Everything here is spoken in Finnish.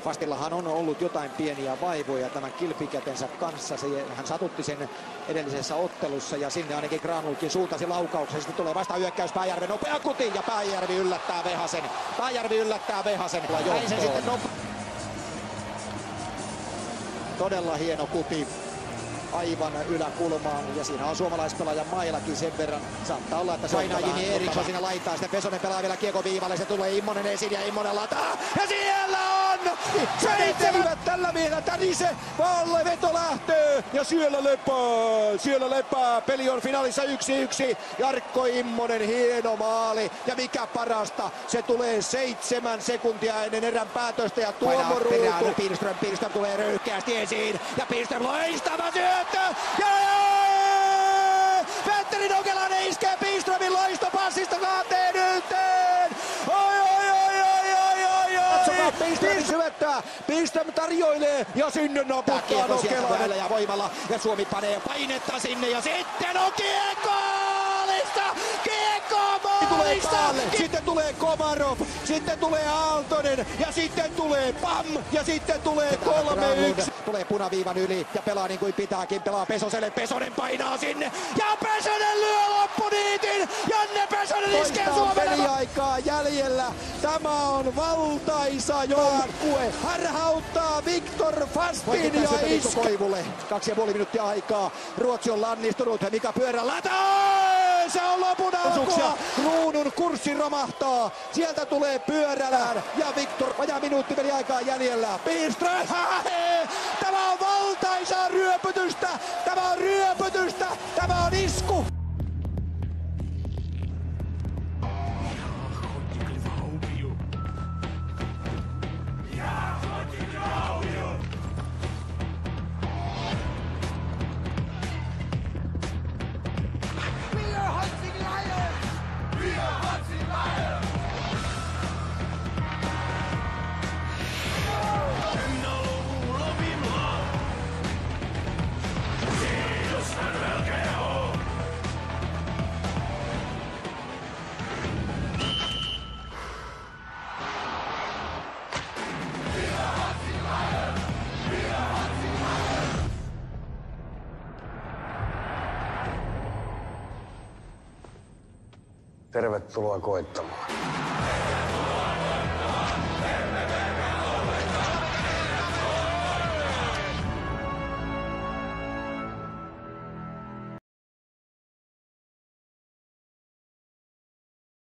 Fastillahan on ollut jotain pieniä vaivoja tämän kilpikätensä kanssa. Hän satutti sen edellisessä ottelussa ja sinne ainakin Granlundkin suuntasi laukauksen. Sitten tulee vasta hyökkäys Pääjärven nopea kuti ja Pääjärvi yllättää Vehasen. Pääjärvi yllättää Vehasen. Todella hieno kuti aivan yläkulmaan ja siinä on suomalaispelaajan mailakin sen verran. Saattaa olla, että painaa Jimi Eriksson siinä laitaa. Sitten Pesonen pelaa vielä kiekon viivalle. Se tulee Immonen esiin ja Immonen lataa. Ja siellä on! 7! Tällä miehellä tärise. Valle veto lähtee. Ja siellä lepää. Peli on finaalissa 1-1. Jarkko Immonen hieno maali. Ja mikä parasta, se tulee 7 sekuntia ennen erän päätöstä ja tuomoruutu. Pirström tulee röyhkeästi esiin. Ja Pirström loistava syöttö. Ja Petteri Nokelainen iskee Pirströmin loistopassista 2-1. Pirström syöttää, Pirström tarjoilee ja sinne naputtaa Nokelainen ja voimalla ja Suomi panee painetta sinne ja sitten on kiekko maalista! Sitten tulee Komarov, sitten tulee Aaltonen ja sitten tulee Pam ja sitten tulee 3-1. Tulee punaviivan yli ja pelaa niin kuin pitääkin, pelaa Pesoselle, Pesonen painaa sinne ja Pesonen lyö loppuniitin! Janne Pesonen iskee Suomen peliaikaa jäljellä. Tämä on valtaisa joukkue. Harhauttaa Viktor Fastin ja Koivulle. 2,5 minuuttia aikaa. Ruotsi on lannistunut ja Mika Pyörä lataa! Se on lopun alkua. Kruunun kurssi romahtaa. Sieltä tulee Pyörälään ja Viktor, vajaa minuutti peli aikaa jäljellä. Pirström! Tämä on valtaisaa ryöpytystä. Tämä on ryöpytystä. Tämä on isku. Tervetuloa koittamaan.